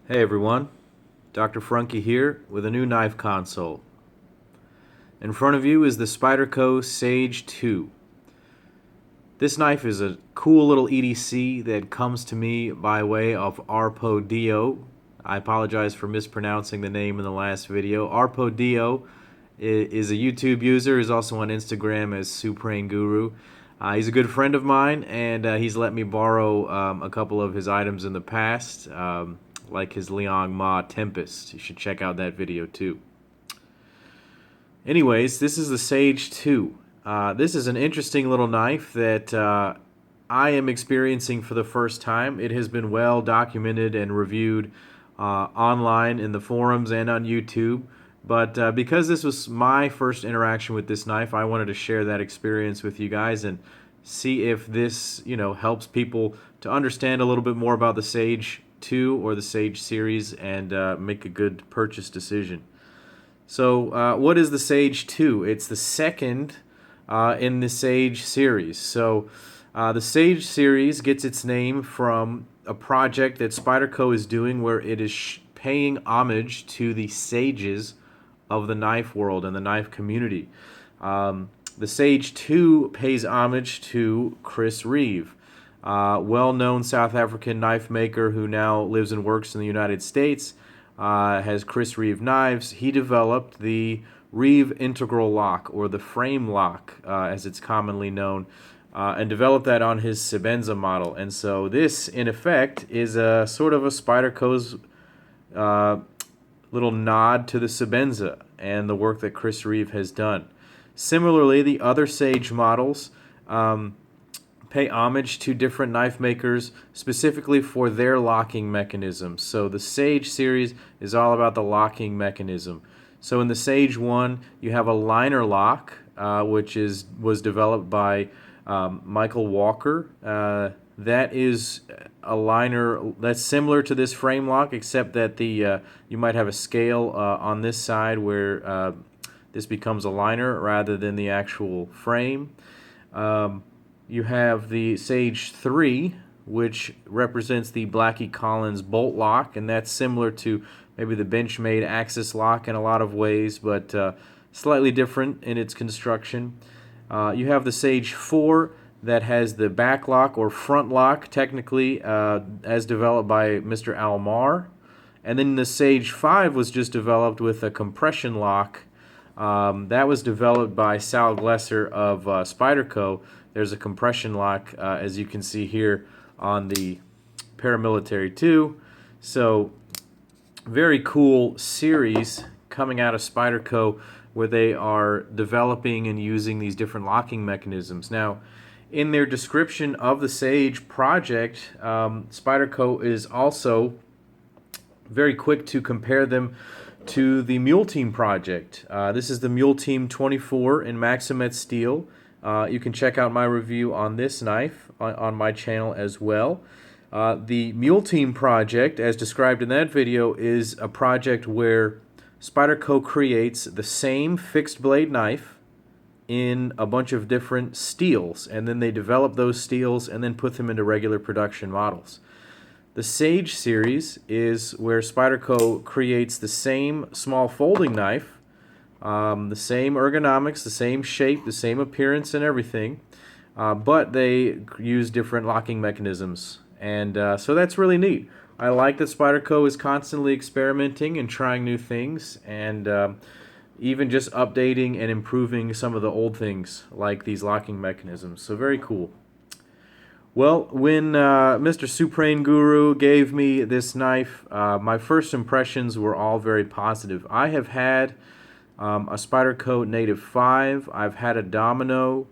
Hey everyone, Dr. Frunkey here with a new knife console. In front of you is the Spyderco Sage 2. This knife is a cool little EDC that comes to me by way of Arpodio. I apologize for mispronouncing the name in the last video. Arpodio is a YouTube user. He's also on Instagram as Supreme Guru. He's a good friend of mine, and he's let me borrow a couple of his items in the past, like his Liang Ma Tempest. You should check out that video too. Anyways, this is the Sage 2. This is an interesting little knife that I am experiencing for the first time. It has been well documented and reviewed online in the forums and on YouTube. But because this was my first interaction with this knife, I wanted to share that experience with you guys and see if this, helps people to understand a little bit more about the Sage 2 or the Sage series and make a good purchase decision. So what is the Sage 2? It's the second in the Sage series. So the Sage series gets its name from a project that Spyderco is doing where it is paying homage to the sages of the knife world and the knife community. The Sage 2 pays homage to Chris Reeve, well-known South African knife maker who now lives and works in the United States, has Chris Reeve knives. He developed the Reeve Integral Lock, or the frame lock, as it's commonly known, and developed that on his Sebenza model. And so this, in effect, is a sort of a Spyderco's little nod to the Sebenza and the work that Chris Reeve has done. Similarly, the other Sage models pay homage to different knife makers specifically for their locking mechanisms. So the Sage series is all about the locking mechanism. So in the Sage 1, you have a liner lock, which was developed by Michael Walker. That is a liner that's similar to this frame lock, except that you might have a scale on this side where this becomes a liner rather than the actual frame. You have the Sage 3, which represents the Blackie Collins bolt lock, and that's similar to maybe the Benchmade Axis lock in a lot of ways, but slightly different in its construction. You have the Sage 4 that has the back lock or front lock, technically, as developed by Mr. Almar. And then the Sage 5 was just developed with a compression lock. That was developed by Sal Glesser of Spyderco. There's a compression lock, as you can see here on the Paramilitary 2. So, very cool series coming out of Spyderco where they are developing and using these different locking mechanisms. Now, in their description of the Sage project, Spyderco is also very quick to compare them to the Mule Team project. This is the Mule Team 24 in Maximet steel. You can check out my review on this knife on my channel as well. The Mule Team project, as described in that video, is a project where Spyderco creates the same fixed blade knife in a bunch of different steels, and then they develop those steels and then put them into regular production models. The Sage series is where Spyderco creates the same small folding knife, the same ergonomics, the same shape, the same appearance and everything, but they use different locking mechanisms. And so that's really neat. I like that Spyderco is constantly experimenting and trying new things, and even just updating and improving some of the old things like these locking mechanisms. So very cool. Well, when Mr. Supreme Guru gave me this knife, my first impressions were all very positive. I have had a Spyderco Native 5. I've had a Domino.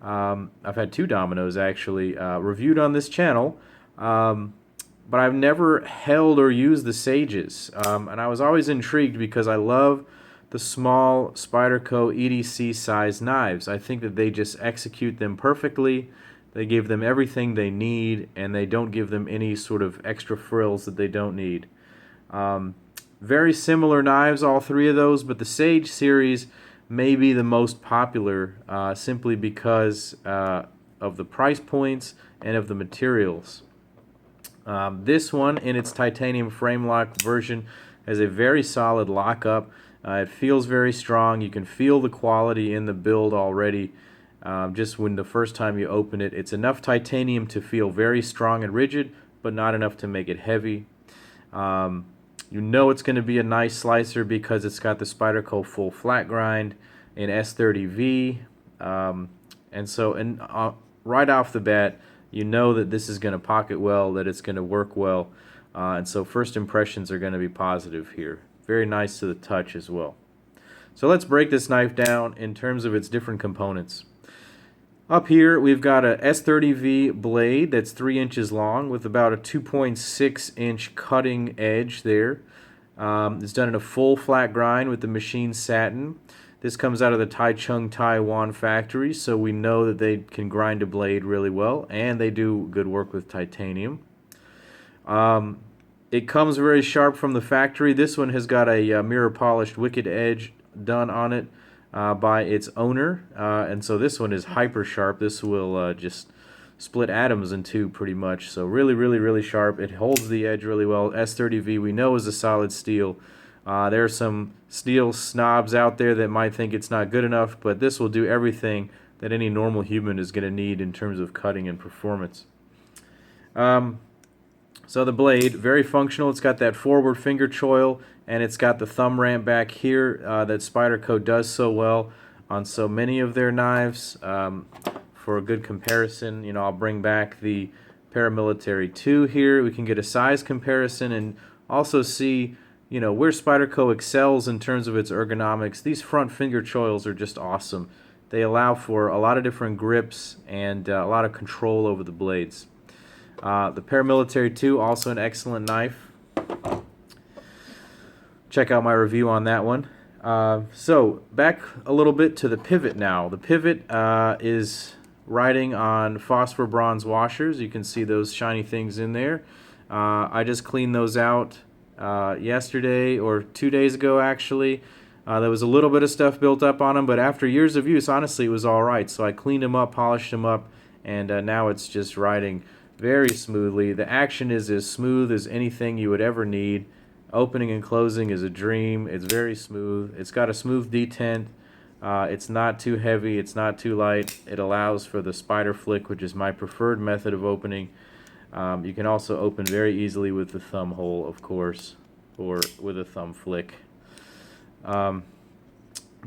I've had two Dominoes actually reviewed on this channel. But I've never held or used the Sages. And I was always intrigued because I love the small Spyderco EDC size knives. I think that they just execute them perfectly. They give them everything they need, and they don't give them any sort of extra frills that they don't need. Very similar knives, all three of those, but the Sage series may be the most popular simply because of the price points and of the materials. This one, in its titanium frame lock version, has a very solid lockup. It feels very strong. You can feel the quality in the build already. Just when the first time you open it, it's enough titanium to feel very strong and rigid, but not enough to make it heavy. You know it's going to be a nice slicer because it's got the Spyderco full flat grind in S30V. Right off the bat, you know that this is going to pocket well, that it's going to work well. And so first impressions are going to be positive here. Very nice to the touch as well. So let's break this knife down in terms of its different components. Up here, we've got a S30V blade that's 3 inches long with about a 2.6 inch cutting edge there. It's done in a full flat grind with the machined satin. This comes out of the Taichung, Taiwan factory, so we know that they can grind a blade really well, and they do good work with titanium. It comes very sharp from the factory. This one has got a mirror polished wicked edge done on it by its owner, and so this one is hyper sharp. This will just split atoms in two pretty much, so really sharp. It holds the edge really well. S30V we know is a solid steel. There are some steel snobs out there that might think it's not good enough, but this will do everything that any normal human is going to need in terms of cutting and performance. So the blade, very functional. It's got that forward finger choil, and it's got the thumb ramp back here that Spyderco does so well on so many of their knives. For a good comparison, you know, I'll bring back the Paramilitary 2 here. We can get a size comparison and also see, you know, where Spyderco excels in terms of its ergonomics. These front finger choils are just awesome. They allow for a lot of different grips and a lot of control over the blades. The Paramilitary 2, also an excellent knife. Check out my review on that one. So back a little bit to the pivot now. The pivot is riding on phosphor bronze washers. You can see those shiny things in there. I just cleaned those out yesterday or 2 days ago actually. There was a little bit of stuff built up on them, but after years of use, honestly, it was alright. So I cleaned them up, polished them up, and now it's just riding very smoothly. The action is as smooth as anything you would ever need. Opening and closing is a dream. It's very smooth. It's got a smooth detent. It's not too heavy. It's not too light. It allows for the spider flick, which is my preferred method of opening. You can also open very easily with the thumb hole, of course, or with a thumb flick.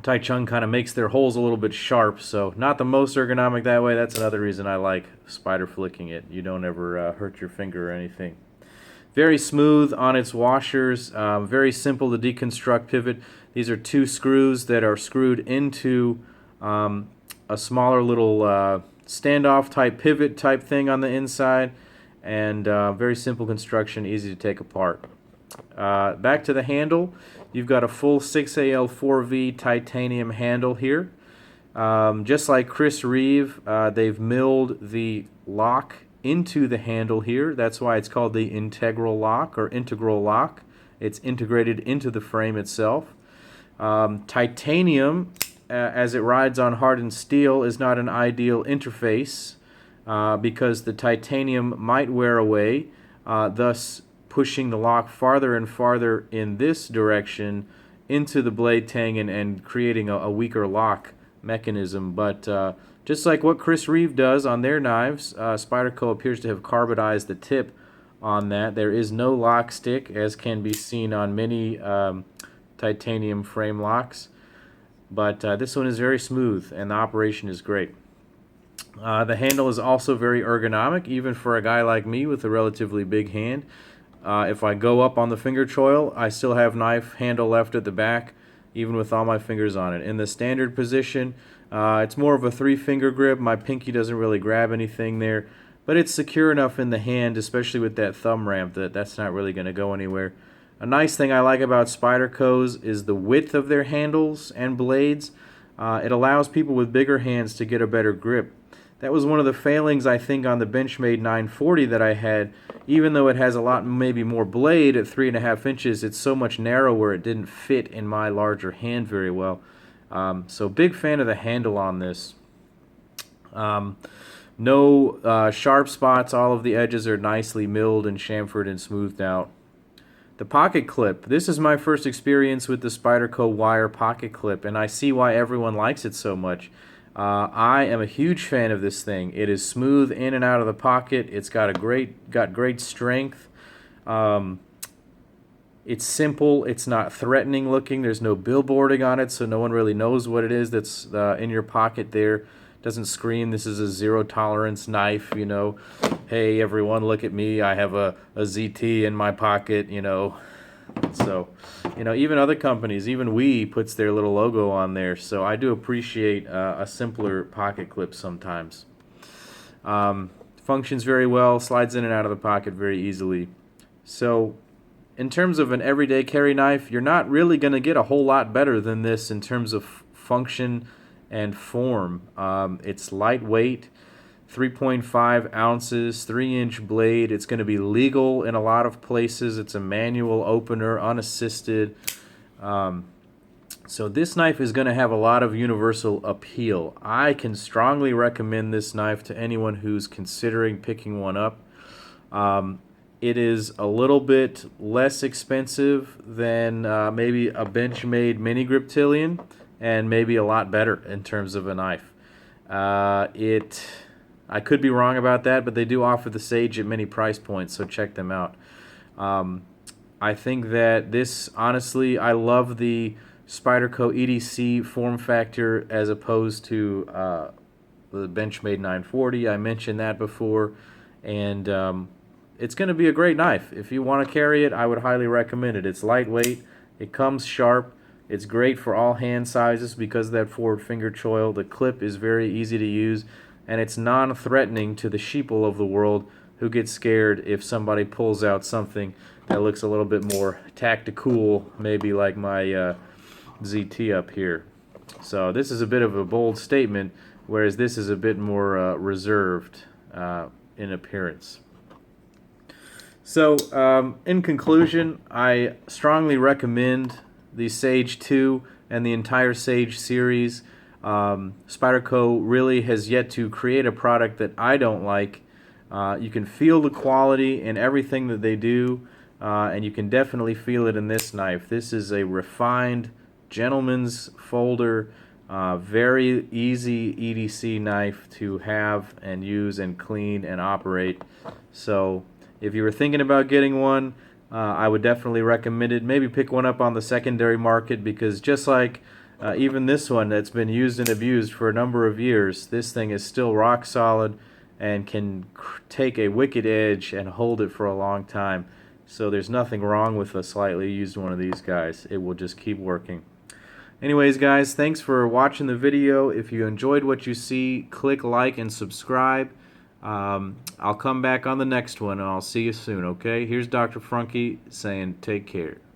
Taichung kind of makes their holes a little bit sharp, so not the most ergonomic that way. That's another reason I like spider flicking it. You don't ever hurt your finger or anything. Very smooth on its washers, very simple to deconstruct pivot. These are 2 screws that are screwed into a smaller little standoff type pivot type thing on the inside, and very simple construction, easy to take apart. Back to the handle, you've got a full 6AL4V titanium handle here. Just like Chris Reeve, they've milled the lock into the handle here. That's why it's called the integral lock or integral lock. It's integrated into the frame itself. Titanium, as it rides on hardened steel, is not an ideal interface because the titanium might wear away, thus pushing the lock farther and farther in this direction into the blade tang and creating a weaker lock mechanism. But just like what Chris Reeve does on their knives, Spyderco appears to have carbonized the tip on that. There is no lock stick, as can be seen on many titanium frame locks. But this one is very smooth, and the operation is great. The handle is also very ergonomic, even for a guy like me with a relatively big hand. If I go up on the finger choil, I still have knife handle left at the back, even with all my fingers on it. In the standard position, it's more of a 3-finger grip. My pinky doesn't really grab anything there, but it's secure enough in the hand, especially with that thumb ramp, that's not really going to go anywhere. A nice thing I like about Spyderco's is the width of their handles and blades. It allows people with bigger hands to get a better grip. That was one of the failings, I think, on the Benchmade 940 that I had. Even though it has a lot, maybe more blade at 3.5 inches, it's so much narrower it didn't fit in my larger hand very well. So big fan of the handle on this. No sharp spots. All of the edges are nicely milled and chamfered and smoothed out. The pocket clip. This is my first experience with the Spyderco wire pocket clip, and I see why everyone likes it so much. I am a huge fan of this thing. It is smooth in and out of the pocket. It's got great strength. It's simple. It's not threatening looking. There's no billboarding on it, so no one really knows what it is that's in your pocket there. Doesn't scream, this is a zero tolerance knife, you know. Hey, everyone, look at me. I have a ZT in my pocket, you know. So, you know, even other companies, even We puts their little logo on there. So I do appreciate a simpler pocket clip sometimes. Functions very well, slides in and out of the pocket very easily. So in terms of an everyday carry knife, you're not really going to get a whole lot better than this in terms of function and form. It's lightweight, 3.5 ounces, 3-inch blade. It's going to be legal in a lot of places. It's a manual opener, unassisted. So this knife is going to have a lot of universal appeal. I can strongly recommend this knife to anyone who's considering picking one up. It is a little bit less expensive than maybe a Benchmade mini griptilian, and maybe a lot better in terms of a knife. I could be wrong about that, but they do offer the Sage at many price points, so check them out. I think that this, honestly, I love the Spyderco EDC form factor as opposed to the Benchmade 940. I mentioned that before, and it's going to be a great knife. If you want to carry it, I would highly recommend it. It's lightweight, it comes sharp. It's great for all hand sizes because of that forward finger choil. The clip is very easy to use, and it's non-threatening to the sheeple of the world who get scared if somebody pulls out something that looks a little bit more tactical, maybe like my ZT up here. So this is a bit of a bold statement, whereas this is a bit more reserved in appearance. So in conclusion, I strongly recommend the Sage 2 and the entire Sage series. Spyderco really has yet to create a product that I don't like. You can feel the quality in everything that they do, and you can definitely feel it in this knife. This is a refined gentleman's folder, very easy EDC knife to have and use and clean and operate. So if you were thinking about getting one, I would definitely recommend it. Maybe pick one up on the secondary market, because just like even this one that's been used and abused for a number of years, this thing is still rock solid and can take a wicked edge and hold it for a long time. So there's nothing wrong with a slightly used one of these guys. It will just keep working. Anyways, guys, thanks for watching the video. If you enjoyed what you see, click like and subscribe. I'll come back on the next one, and I'll see you soon, okay? Here's Dr. Frunkey saying take care.